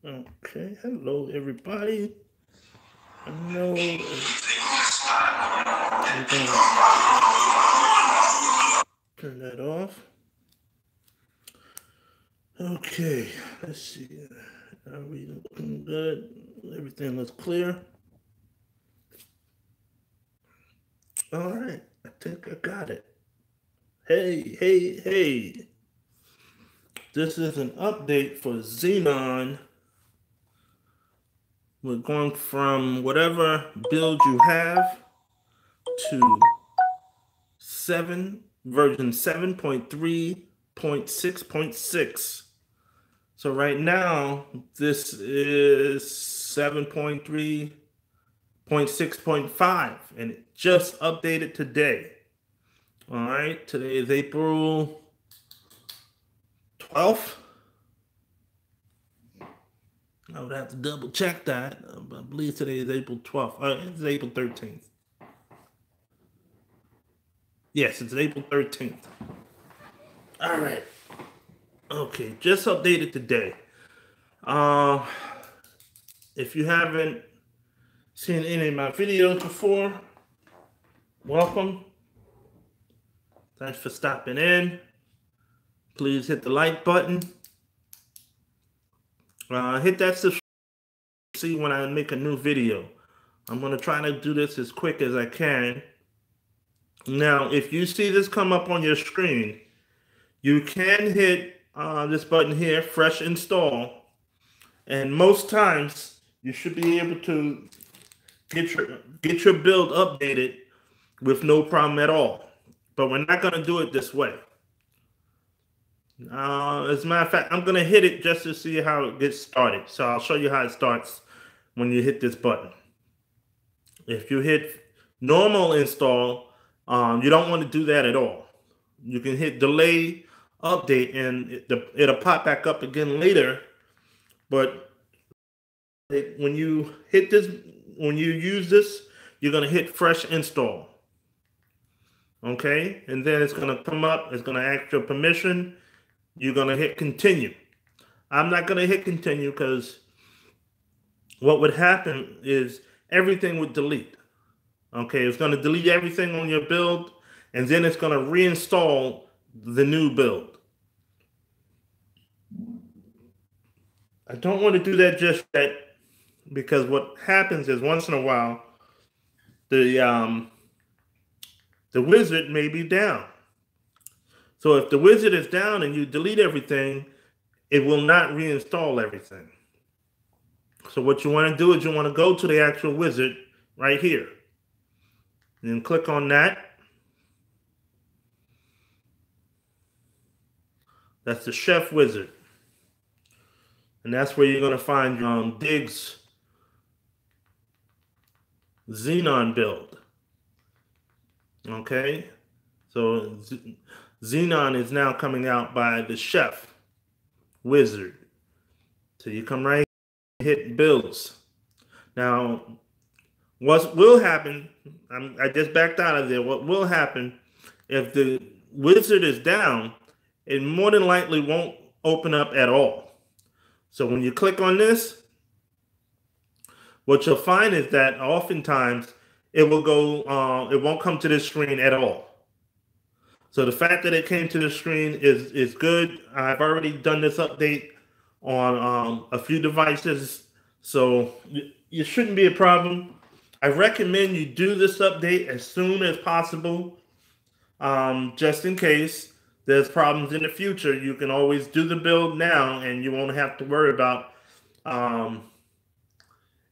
Okay, hello everybody. I know I'm gonna turn that off. Okay, let's see. Are we looking good? Everything looks clear. All right, I think I got it. Hey, hey, hey. This is an update for Xenon. We're going from whatever build you have to version 7.3.6.6. So right now, this is 7.3.6.5, and it just updated today. All right, today is April 12th. I would have to double check that. I believe today is April 12th. It's April 13th. Yes, it's April 13th. All right. Okay, just updated today. Uh, if you haven't seen any of my videos before, welcome. Thanks for stopping in. Please hit the like button. Hit that subscribe to see when I make a new video. I'm going to try to do this as quick as I can. Now, if you see this come up on your screen, you can hit this button here, Fresh Install. And most times, you should be able to get your build updated with no problem at all. But we're not going to do it this way. As a matter of fact, I'm going to hit it just to see how it gets started. So I'll show you how it starts when you hit this button. If you hit normal install, you don't want to do that at all. You can hit delay update and it'll pop back up again later. But when you hit this, when you use this, you're going to hit fresh install. Okay, and then it's going to come up, it's going to ask your permission. You're going to hit continue. I'm not going to hit continue because what would happen is everything would delete. Okay, it's going to delete everything on your build, and then it's going to reinstall the new build. I don't want to do that just yet because what happens is once in a while, the wizard may be down. So if the wizard is down and you delete everything, it will not reinstall everything. So what you want to do is you want to go to the actual wizard right here. And then click on that. That's the chef wizard. And that's where you're going to find Diggs Xenon build. Okay. So Xenon is now coming out by the chef wizard. So you come right here, hit builds. Now, what will happen, I just backed out of there. What will happen if the wizard is down, it more than likely won't open up at all. So when you click on this, what you'll find is that oftentimes it will go, it won't come to this screen at all. So the fact that it came to the screen is good. I've already done this update on a few devices, so it shouldn't be a problem. I recommend you do this update as soon as possible, just in case there's problems in the future. You can always do the build now, and you won't have to worry about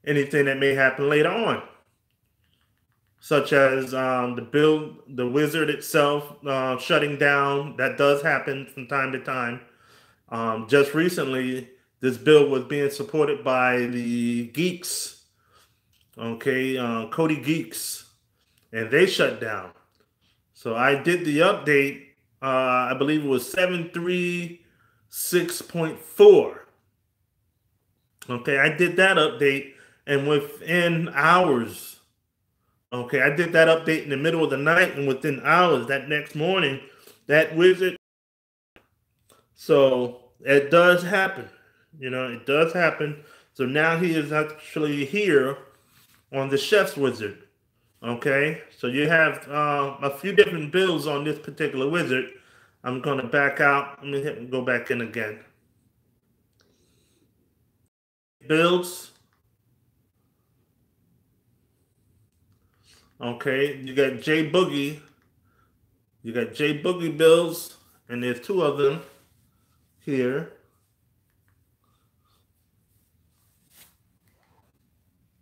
anything that may happen later on, such as the wizard itself shutting down. That does happen from time to time. Just recently, this build was being supported by the Geeks, okay, Cody Geeks, and they shut down. So I did the update, I believe it was 7.3.6.4. Okay, I did that update, and within hours, okay, I did that update in the middle of the night, and within hours, that next morning, that wizard. So it does happen. It does happen. So now he is actually here on the Chef's Wizard. Okay, so you have a few different builds on this particular wizard. I'm going to back out. Let me go back in again. Builds. Okay, you got J Boogie. You got J Boogie builds, and there's two of them here.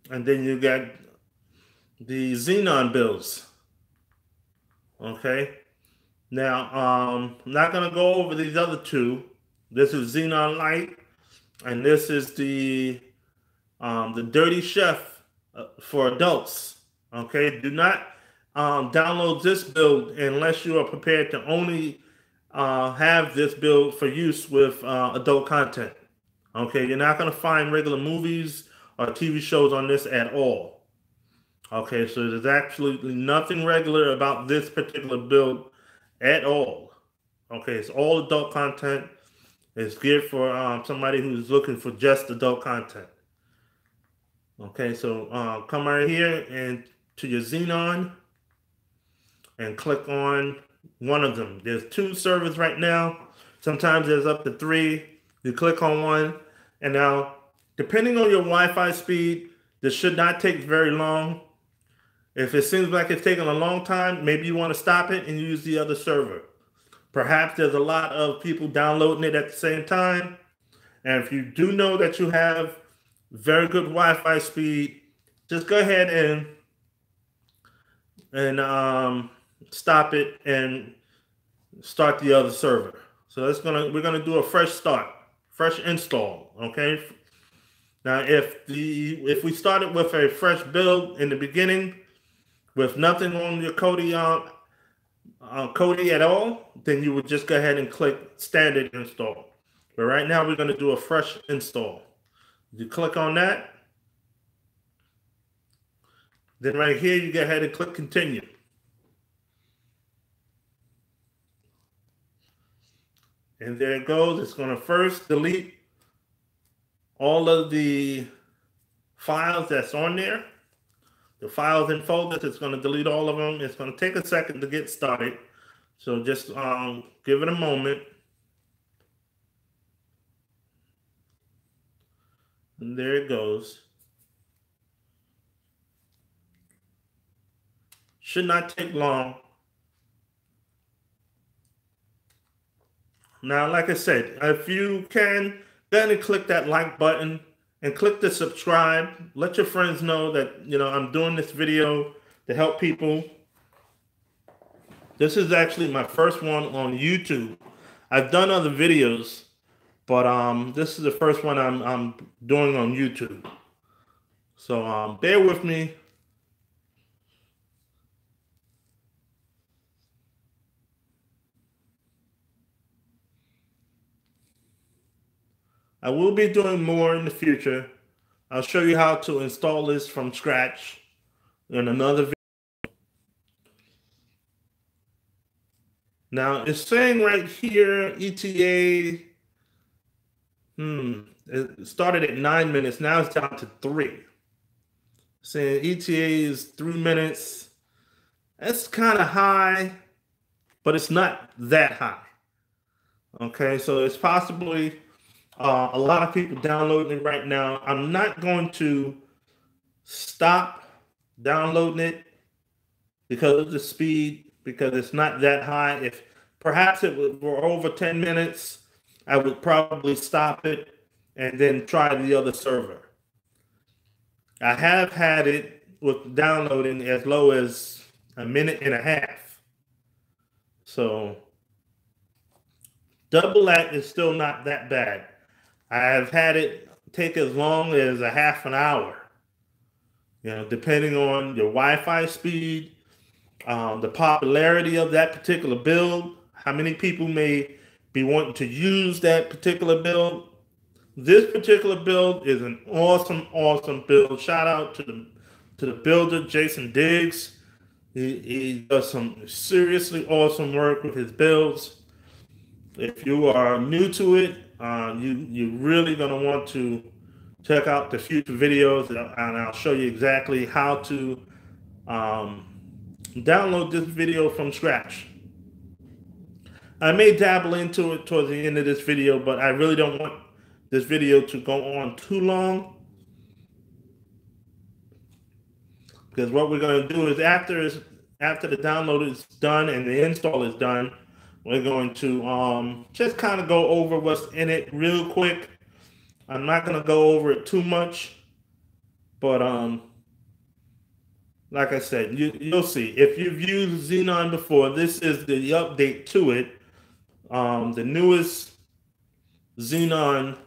And then you got the Xenon builds. Okay. Now, I'm not going to go over these other two. This is Xenon Light, and this is the Dirty Chef for adults. Okay. Do not download this build unless you are prepared to only have this build for use with adult content. Okay. You're not going to find regular movies or TV shows on this at all. Okay, so there's absolutely nothing regular about this particular build at all. Okay, it's all adult content. It's geared for somebody who's looking for just adult content. Okay, so come right here and to your Xenon and click on one of them. There's two servers right now. Sometimes there's up to three. You click on one, and now depending on your Wi-Fi speed, this should not take very long. If it seems like it's taking a long time, maybe you want to stop it and use the other server. Perhaps there's a lot of people downloading it at the same time. And if you do know that you have very good Wi-Fi speed, just go ahead and stop it and start the other server. So we're gonna do a fresh start, fresh install. Okay. Now, if we started with a fresh build in the beginning, with nothing on your Kodi at all, then you would just go ahead and click standard install. But right now we're going to do a fresh install. You click on that. Then right here you go ahead and click continue. And there it goes. It's going to first delete all of the files that's on there. The files and folders, it's going to delete all of them. It's going to take a second to get started. So just give it a moment. And there it goes. Should not take long. Now, like I said, if you can, go ahead and click that like button and click the subscribe. Let your friends know that, I'm doing this video to help people. This is actually my first one on YouTube. I've done other videos, but this is the first one I'm doing on YouTube. So bear with me. I will be doing more in the future. I'll show you how to install this from scratch in another video. Now, it's saying right here, ETA, it started at 9 minutes. Now it's down to 3. Saying ETA is 3 minutes. That's kind of high, but it's not that high. Okay, so it's possibly a lot of people downloading it right now. I'm not going to stop downloading it because of the speed, because it's not that high. If perhaps it were over 10 minutes, I would probably stop it and then try the other server. I have had it with downloading as low as a minute and a half. So double that is still not that bad. I've had it take as long as a half an hour, depending on your Wi-Fi speed, the popularity of that particular build, how many people may be wanting to use that particular build. This particular build is an awesome, awesome build. Shout out to the builder, Jason Diggs. He does some seriously awesome work with his builds. If you are new to it, you're really going to want to check out the future videos, and I'll show you exactly how to um, download this video from scratch. I may dabble into it towards the end of this video, but I really don't want this video to go on too long, because what we're going to do is after the download is done and the install is done, we're going to just kind of go over what's in it real quick. I'm not going to go over it too much, but like I said, you'll see. If you've used Xenon before, this is the update to it. The newest Xenon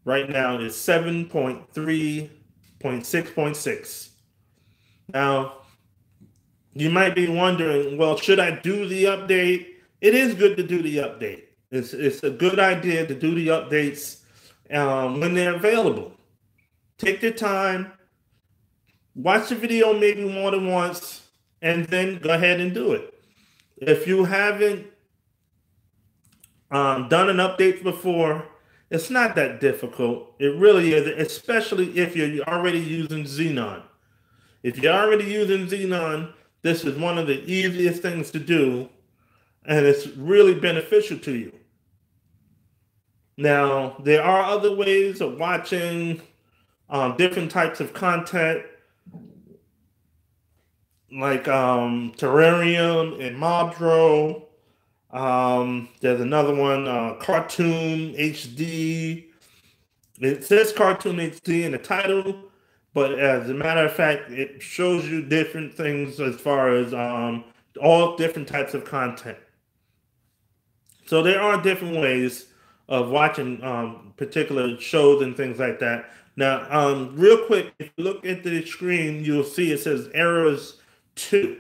right now is 7.3.6.6. Now, you might be wondering, well, should I do the update? It is good to do the update. It's a good idea to do the updates when they're available. Take your time, watch the video maybe more than once, and then go ahead and do it. If you haven't done an update before, it's not that difficult. It really is, especially if you're already using Xenon. If you're already using Xenon, this is one of the easiest things to do, and it's really beneficial to you. Now, there are other ways of watching different types of content, like Terrarium and Mobdro. There's another one, Cartoon HD. It says Cartoon HD in the title, but as a matter of fact, it shows you different things as far as all different types of content. So there are different ways of watching particular shows and things like that. Now, real quick, if you look at the screen, you'll see it says errors 2.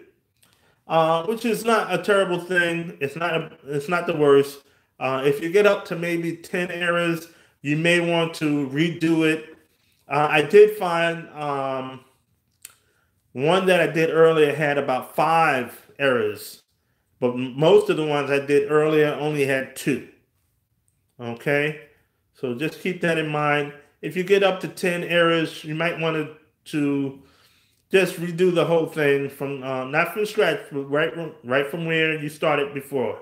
Which is not a terrible thing. It's not the worst. If you get up to maybe 10 errors, you may want to redo it. I did find one that I did earlier had about 5 errors, but most of the ones I did earlier only had 2. Okay, so just keep that in mind. If you get up to 10 errors, you might want to just redo the whole thing from not from scratch, but right from where you started before.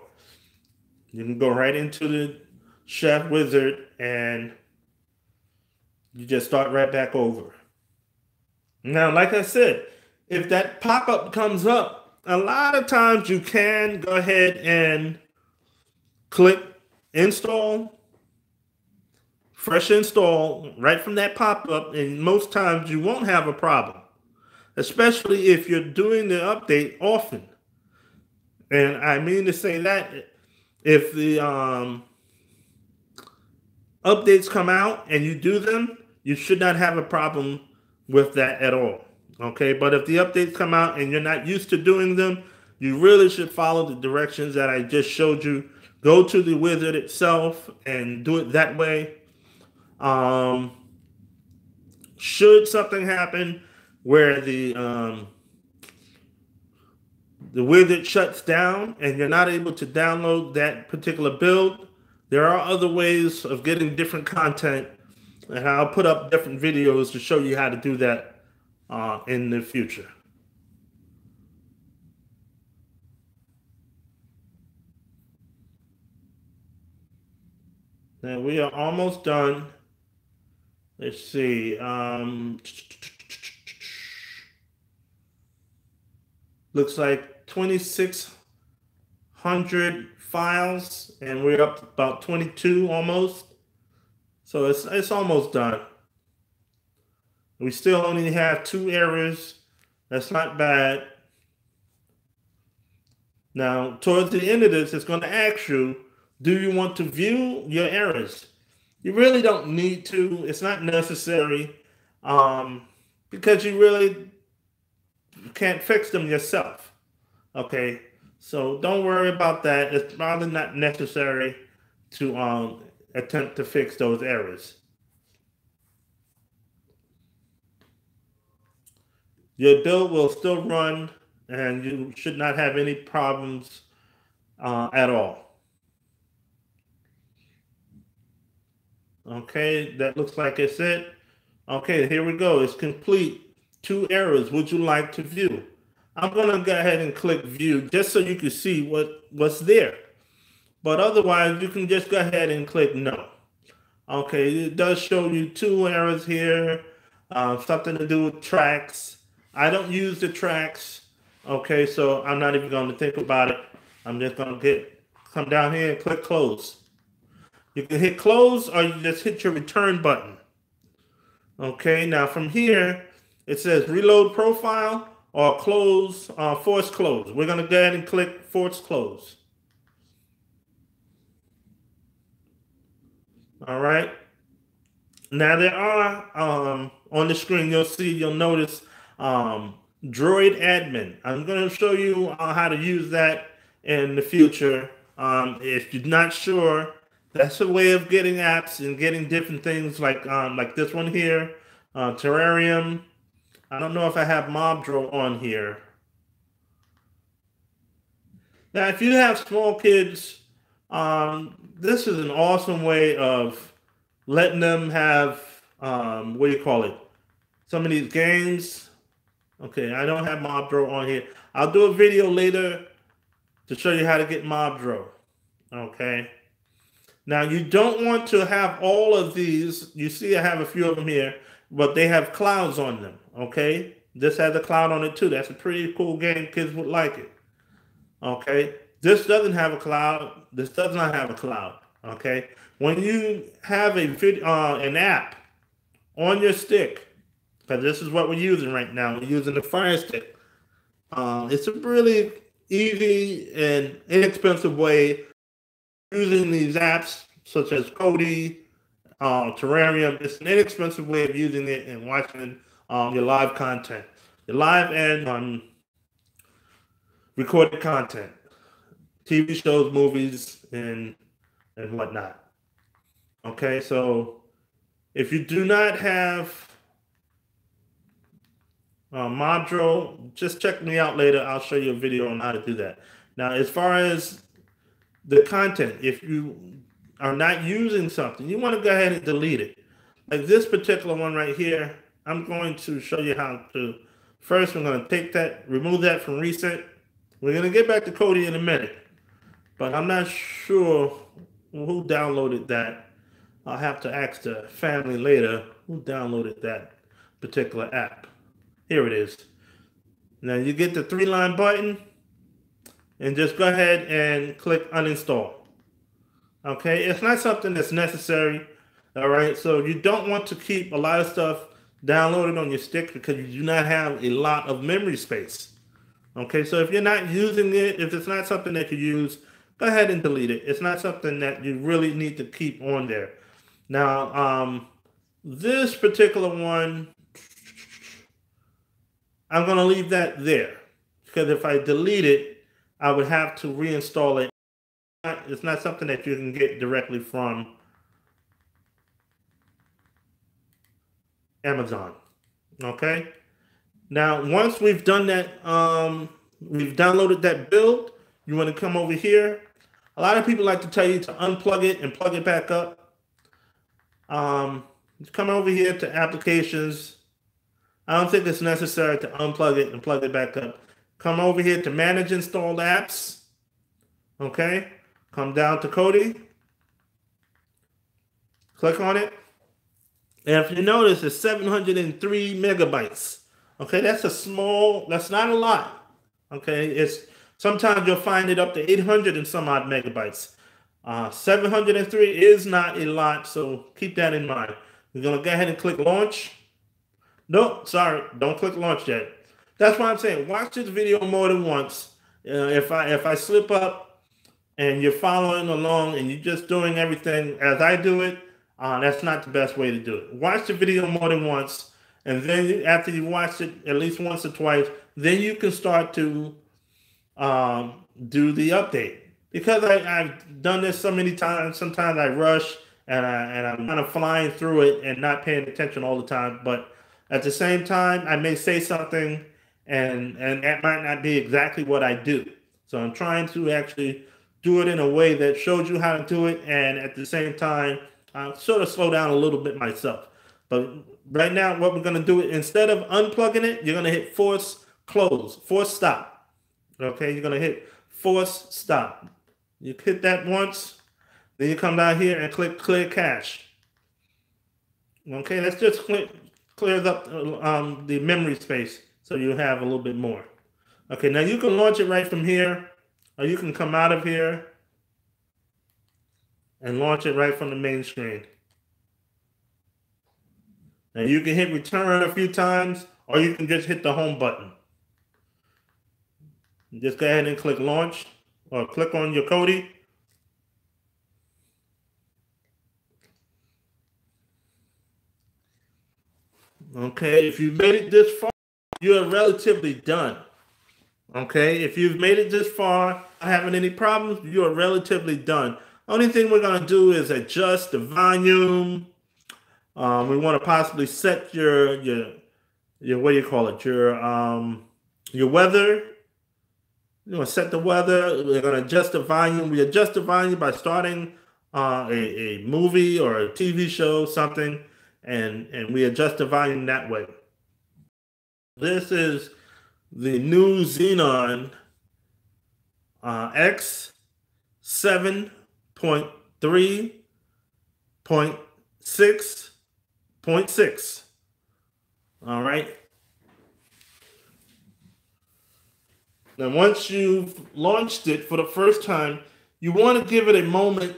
You can go right into the Chef Wizard and you just start right back over. Now, like I said, if that pop-up comes up, a lot of times you can go ahead and click install, fresh install right from that pop-up, and most times you won't have a problem, especially if you're doing the update often. And I mean to say that if the updates come out and you do them, you should not have a problem with that at all. Okay, but if the updates come out and you're not used to doing them, you really should follow the directions that I just showed you. Go to the wizard itself and do it that way. Should something happen where the wizard shuts down and you're not able to download that particular build, there are other ways of getting different content, and I'll put up different videos to show you how to do that in the future. Now we are almost done. Let's see. Looks like 2,600 files, and we're up to about 22 almost. So it's almost done. We still only have 2 errors. That's not bad. Now, towards the end of this, it's going to ask you, do you want to view your errors? You really don't need to. It's not necessary because you really can't fix them yourself. Okay, so don't worry about that. It's probably not necessary to attempt to fix those errors. Your build will still run, and you should not have any problems at all. Okay, that looks like it's it. Okay, here we go. It's complete. 2 errors. Would you like to view? I'm gonna go ahead and click view just so you can see what's there. But otherwise, you can just go ahead and click no. Okay, it does show you 2 errors here. Something to do with tracks. I don't use the tracks. Okay, so I'm not even going to think about it. I'm just going to come down here and click close. You can hit close or you just hit your return button. Okay, now from here, it says reload profile or close, force close. We're going to go ahead and click force close. All right. Now there are on the screen you'll notice Droid Admin. I'm going to show you how to use that in the future. If you're not sure, that's a way of getting apps and getting different things like this one here, Terrarium. I don't know if I have Mobdro on here. Now, if you have small kids, this is an awesome way of letting them have what do you call it? Some of these games. Okay, I don't have Mobdro on here. I'll do a video later to show you how to get Mobdro. Okay. Now you don't want to have all of these. You see I have a few of them here, but they have clouds on them. Okay. This has a cloud on it too. That's a pretty cool game. Kids would like it. Okay. This doesn't have a cloud. This does not have a cloud. Okay. When you have an app on your stick, because this is what we're using right now. We're using the Fire Stick. It's a really easy and inexpensive way using these apps such as Kodi, Terrarium. It's an inexpensive way of using it and watching your live content, your live and recorded content, TV shows, movies, and whatnot. Okay, so if you do not have Mobdro, just check me out later. I'll show you a video on how to do that. Now, as far as the content, if you are not using something, you want to go ahead and delete it. Like this particular one right here, I'm going to show you how to. First, we're going to take that, remove that from recent. We're going to get back to Kodi in a minute, but I'm not sure who downloaded that. I'll have to ask the family later who downloaded that particular app. Here it is. Now you get the 3-line button and just go ahead and click uninstall. Okay, it's not something that's necessary. All right, so you don't want to keep a lot of stuff downloaded on your stick because you do not have a lot of memory space. Okay, so if you're not using it, if it's not something that you use, go ahead and delete it. It's not something that you really need to keep on there. Now, this particular one, I'm going to leave that there because if I delete it, I would have to reinstall it. It's not something that you can get directly from Amazon. Okay. Now, once we've done that, we've downloaded that build, you want to come over here. A lot of people like to tell you to unplug it and plug it back up. Come over here to applications. I don't think it's necessary to unplug it and plug it back up. Come over here to manage installed apps. Okay. Come down to Kodi. Click on it. And if you notice, it's 703 megabytes. Okay, that's not a lot. Okay, sometimes you'll find it up to 800 and some odd megabytes. 703 is not a lot, so keep that in mind. We're gonna go ahead and click launch. Nope, sorry, don't click launch yet. That's why I'm saying watch this video more than once. If I slip up and you're following along and you're just doing everything as I do it, that's not the best way to do it. Watch the video more than once, and then after you watch it at least once or twice, then you can start to do the update. Because I've done this so many times, sometimes I rush and I'm kind of flying through it and not paying attention all the time. But at the same time, I may say something and that might not be exactly what I do. So I'm trying to actually do it in a way that shows you how to do it, and at the same time, I'll sort of slow down a little bit myself. But right now, what we're going to do, instead of unplugging it, you're going to hit force close, force stop. Okay, you're going to hit force stop. You hit that once, then you come down here and click clear cache. Okay, that's just clears up the memory space so you have a little bit more. Okay, now you can launch it right from here, or you can come out of here and launch it right from the main screen. Now you can hit return a few times, or you can just hit the home button. Just go ahead and click launch, or click on your Kodi. Okay, if you've made it this far, you're relatively done. Okay, if you've made it this far, not having any problems, you're relatively done. Only thing we're going to do is adjust the volume. We want to possibly set your what do you call it? Your weather. You want to set the weather. We're going to adjust the volume. We adjust the volume by starting a movie or a TV show, something, and we adjust the volume that way. This is the new Xenon X 7.3.6.6. All right. Now, once you've launched it for the first time, you want to give it a moment,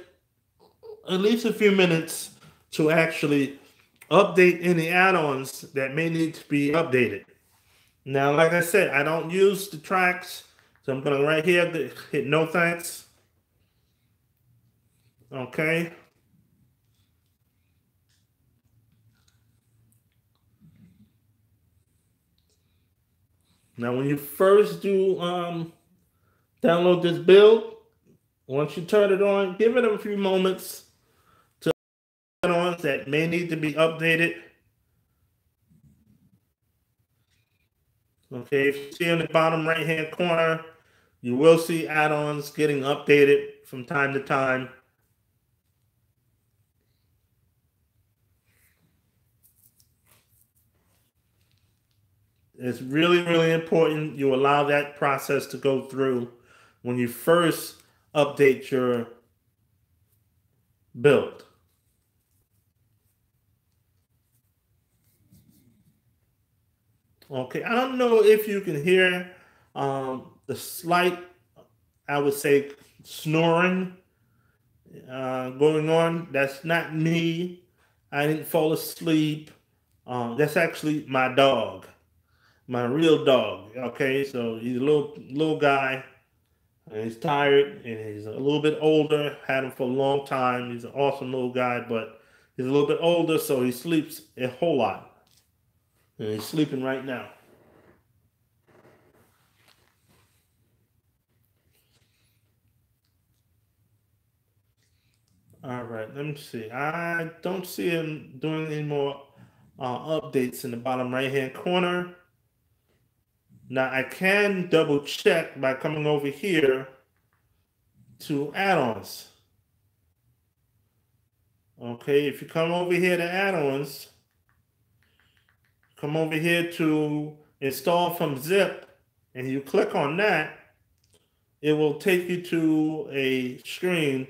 at least a few minutes, to actually update any add-ons that may need to be updated. Now, like I said, I don't use the tracks, so I'm going to right here hit no thanks. Okay. Now, when you first do download this build, once you turn it on, give it a few moments to add-ons that may need to be updated. Okay, if you see in the bottom right-hand corner, you will see add-ons getting updated from time to time. It's really, really important you allow that process to go through when you first update your build. Okay, I don't know if you can hear the slight, I would say, snoring going on. That's not me. I didn't fall asleep. That's actually my dog. My real dog. Okay, so he's a little guy, and he's tired, and he's a little bit older. Had him for a long time. He's an awesome little guy, but he's a little bit older, so he sleeps a whole lot, and he's sleeping right now. All right, let me see. I don't see him doing any more updates in the bottom right-hand corner. Now, I can double check by coming over here to add-ons. Okay, if you come over here to add-ons, come over here to install from zip, and you click on that, it will take you to a screen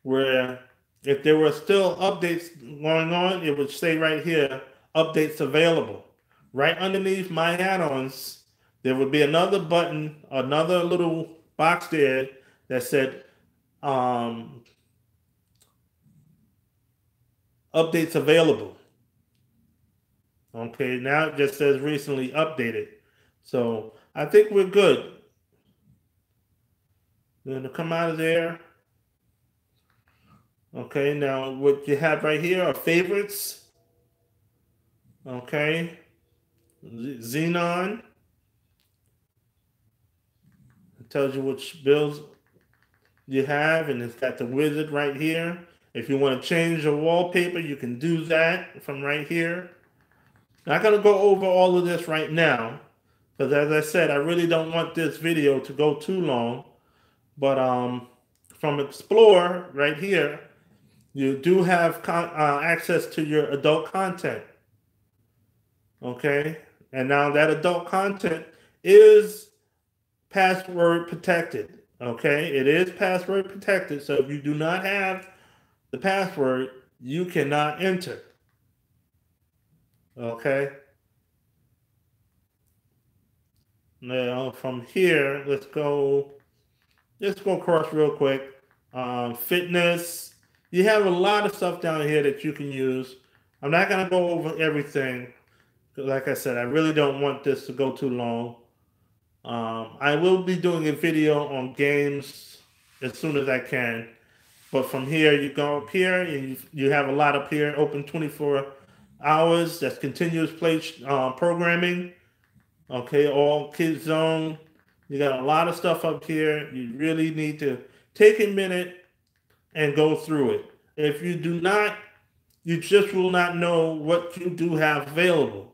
where if there were still updates going on, it would say right here, updates available. Right underneath my add-ons, there would be another button, another little box there that said updates available. Okay, now it just says recently updated. So I think we're good. We're going to come out of there. Okay, now what you have right here are favorites. Okay, Xenon. It tells you which builds you have, and it's got the wizard right here. If you want to change your wallpaper, you can do that from right here. I'm not going to go over all of this right now, because as I said, I really don't want this video to go too long. But from Explore right here, You do have access to your adult content, okay? And now that adult content is password protected, okay? It is password protected, so if you do not have the password, you cannot enter, okay? Now from here, let's go across real quick. Fitness. You have a lot of stuff down here that you can use. I'm not gonna go over everything. Like I said, I really don't want this to go too long. I will be doing a video on games as soon as I can. But from here, you go up here, and you have a lot up here, open 24 hours. That's continuous play programming. Okay, all kids zone. You got a lot of stuff up here. You really need to take a minute and go through it. If you do not, you just will not know what you do have available.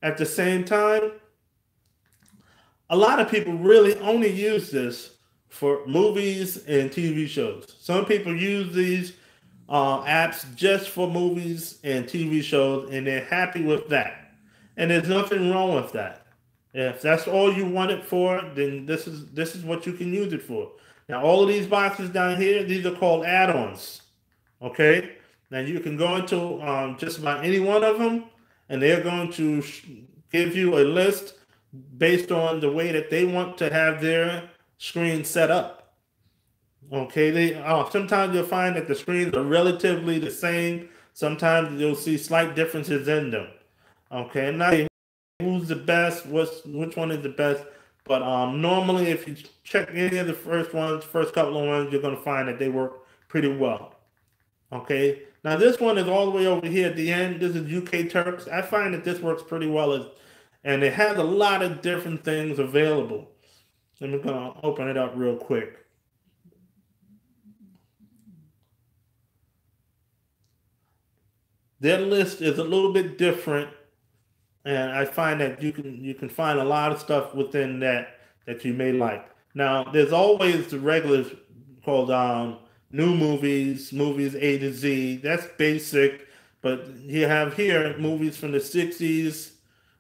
At the same time, a lot of people really only use this for movies and TV shows. Some people use these apps just for movies and TV shows, and they're happy with that. And there's nothing wrong with that. If that's all you want it for, then this is what you can use it for. Now, all of these boxes down here, these are called add-ons. Okay. Now you can go into just about any one of them, and they're going to give you a list based on the way that they want to have their screen set up. Okay, sometimes you'll find that the screens are relatively the same. Sometimes you'll see slight differences in them. Okay, now who's the best? Which one is the best? But normally, if you check any of the first couple of ones, you're going to find that they work pretty well. Okay, now this one is all the way over here at the end. This is UK Turks. I find that this works pretty well, and it has a lot of different things available. I'm gonna open it up real quick. Their list is a little bit different, and I find that you can find a lot of stuff within that you may like. Now, there's always the regulars called new movies, movies A to Z. That's basic, but you have here movies from the 60s,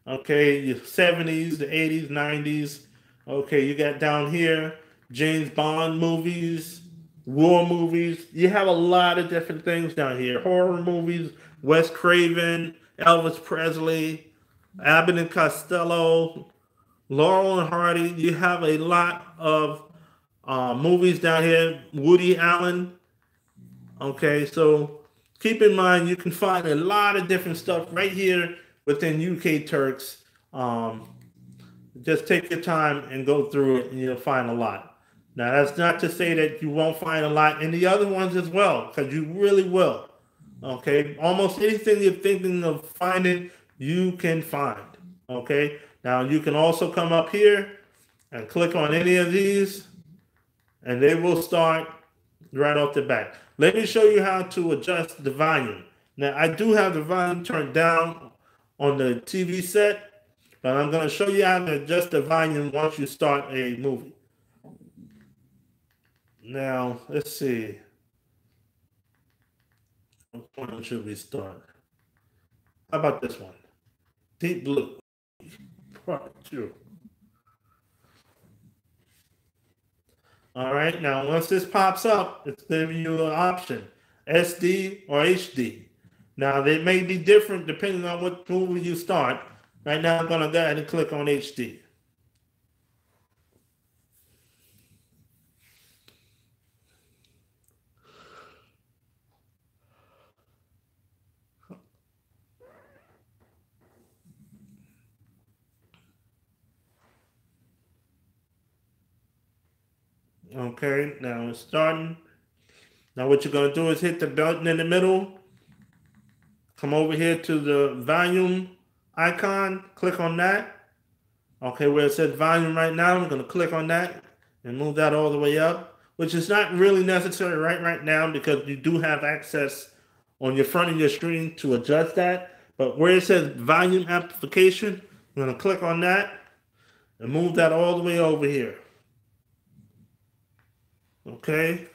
okay, the 70s, the 80s, 90s. Okay, you got down here James Bond movies, war movies. You have a lot of different things down here. Horror movies, Wes Craven, Elvis Presley, Abbott and Costello, Laurel and Hardy. You have a lot of movies down here. Woody Allen. Okay, so keep in mind you can find a lot of different stuff right here within UK Turks. Just take your time and go through it, and you'll find a lot. Now, that's not to say that you won't find a lot in the other ones as well, because you really will. Okay, almost anything you're thinking of finding, you can find. Okay, now you can also come up here and click on any of these, and they will start right off the bat. Let me show you how to adjust the volume. Now, I do have the volume turned down on the TV set, but I'm going to show you how to adjust the volume once you start a movie. Now, let's see. Which one should we start? How about this one? Deep Blue. Part 2. All right, now once this pops up, it's giving you an option, SD or HD. Now, they may be different depending on what movie you start. Right now, I'm going to go ahead and click on HD. Okay, now it's starting. Now what you're going to do is hit the button in the middle. Come over here to the volume icon. Click on that. Okay, where it says volume right now, I'm going to click on that and move that all the way up, which is not really necessary right now because you do have access on your front of your screen to adjust that. But where it says volume amplification, I'm going to click on that and move that all the way over here. Okay.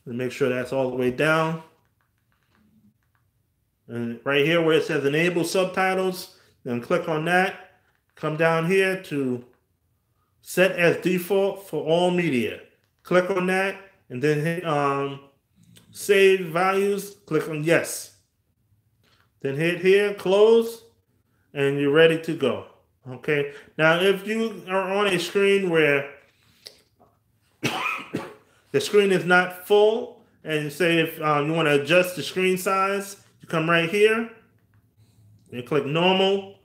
And make sure that's all the way down. And right here where it says enable subtitles, then click on that. Come down here to set as default for all media. Click on that and then hit save values. Click on yes. Then hit here, close, and you're ready to go. Okay. Now, if you are on a screen where the screen is not full, and say if you want to adjust the screen size, you come right here, you click normal.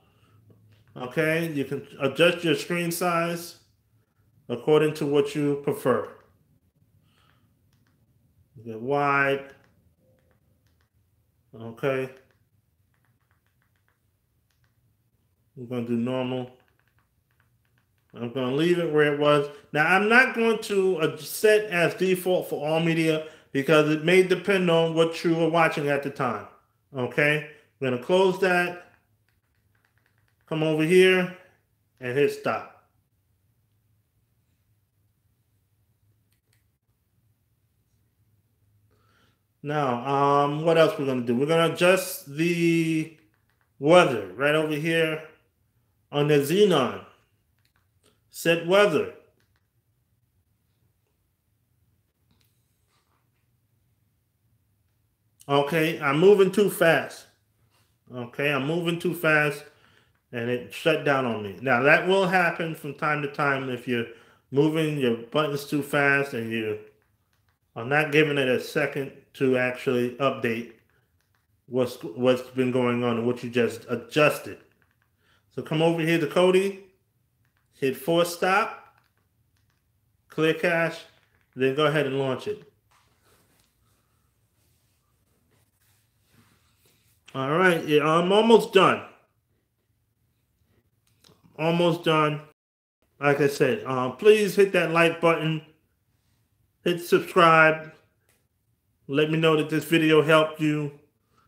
Okay, you can adjust your screen size according to what you prefer. You get wide. Okay. I'm going to do normal. I'm going to leave it where it was. Now, I'm not going to set as default for all media because it may depend on what you were watching at the time. Okay? I'm going to close that. Come over here and hit stop. Now, what else we're going to do? We're going to adjust the weather right over here on the Xenon. Set weather. Okay, I'm moving too fast. Okay, I'm moving too fast and it shut down on me. Now that will happen from time to time if you're moving your buttons too fast and you are not giving it a second to actually update what's been going on and what you just adjusted. So come over here to Kodi, hit force stop, clear cache, then go ahead and launch it. All right, yeah, I'm almost done. Almost done. Like I said, please hit that like button, hit subscribe. Let me know that this video helped you.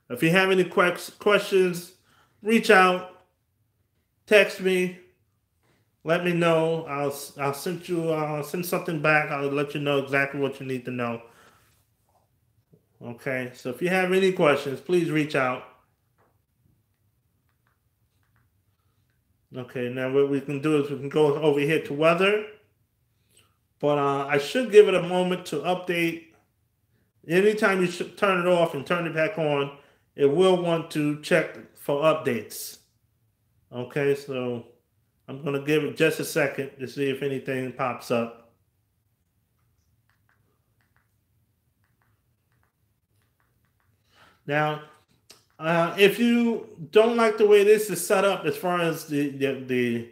If you have any questions, reach out, text me, let me know. I'll send something back. I'll let you know exactly what you need to know. Okay, so if you have any questions, please reach out. Okay, now what we can do is we can go over here to weather. But I should give it a moment to update. Anytime you should turn it off and turn it back on, it will want to check for updates. Okay, so I'm going to give it just a second to see if anything pops up. Now, if you don't like the way this is set up as far as the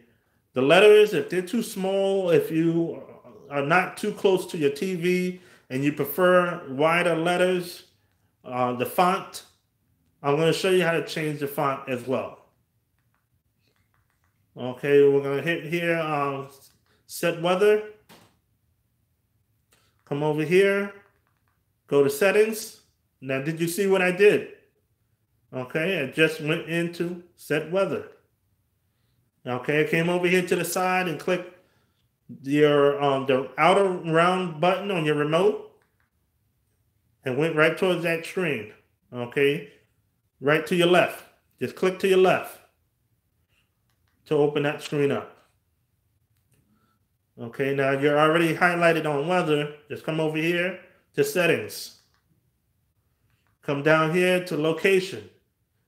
letters, if they're too small, if you are not too close to your TV and you prefer wider letters, the font, I'm going to show you how to change the font as well. Okay, we're going to hit here, set weather. Come over here, go to settings. Now, did you see what I did? Okay, I just went into set weather. Okay, I came over here to the side and clicked your the outer round button on your remote and went right towards that screen. Okay, right to your left. Just click to your left to open that screen up. Okay, now you're already highlighted on weather. Just come over here to settings. Come down here to location.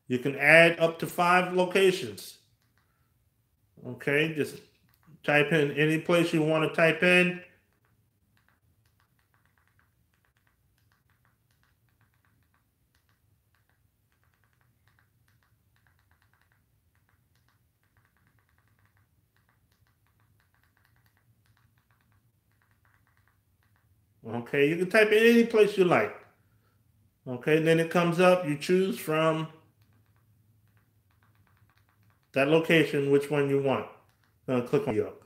You can add up to 5 locations. Okay, just type in any place you want to type in. Okay, you can type in any place you like. Okay, then it comes up, you choose from that location which one you want. Click on New York.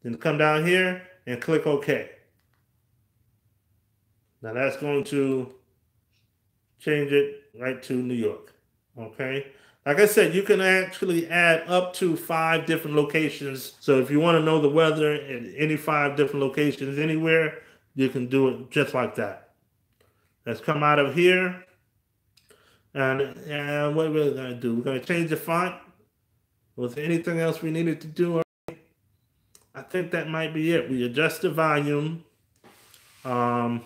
Then come down here and click OK. Now that's going to change it right to New York. Okay. Like I said, you can actually add up to 5 different locations. So if you want to know the weather in any 5 different locations anywhere, you can do it just like that. Let's come out of here. And what we're going to do, we're going to change the font. Was there anything else we needed to do? I think that might be it. We adjust the volume. Okay,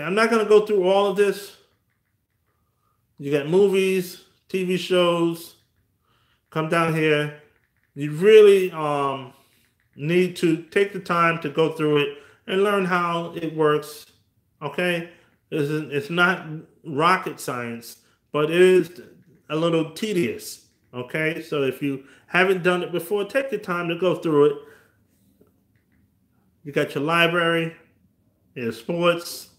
I'm not going to go through all of this. You got movies, TV shows. Come down here. You really need to take the time to go through it and learn how it works. Okay? It's not rocket science, but it is a little tedious. Okay? So if you haven't done it before, take the time to go through it. You got your library, your sports.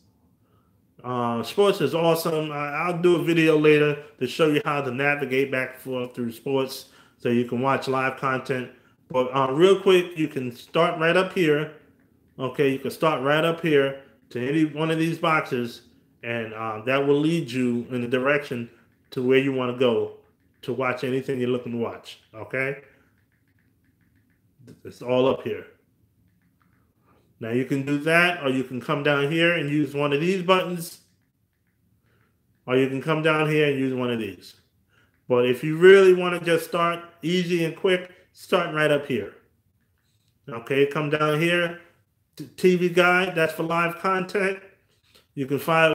Sports is awesome. I'll do a video later to show you how to navigate back and forth through sports so you can watch live content. But real quick, you can start right up here. Okay, you can start right up here to any one of these boxes, and that will lead you in the direction to where you want to go to watch anything you're looking to watch. Okay? It's all up here. Now you can do that, or you can come down here and use one of these buttons, or you can come down here and use one of these. But if you really want to just start easy and quick, start right up here. Okay, come down here, TV guide, that's for live content. You can find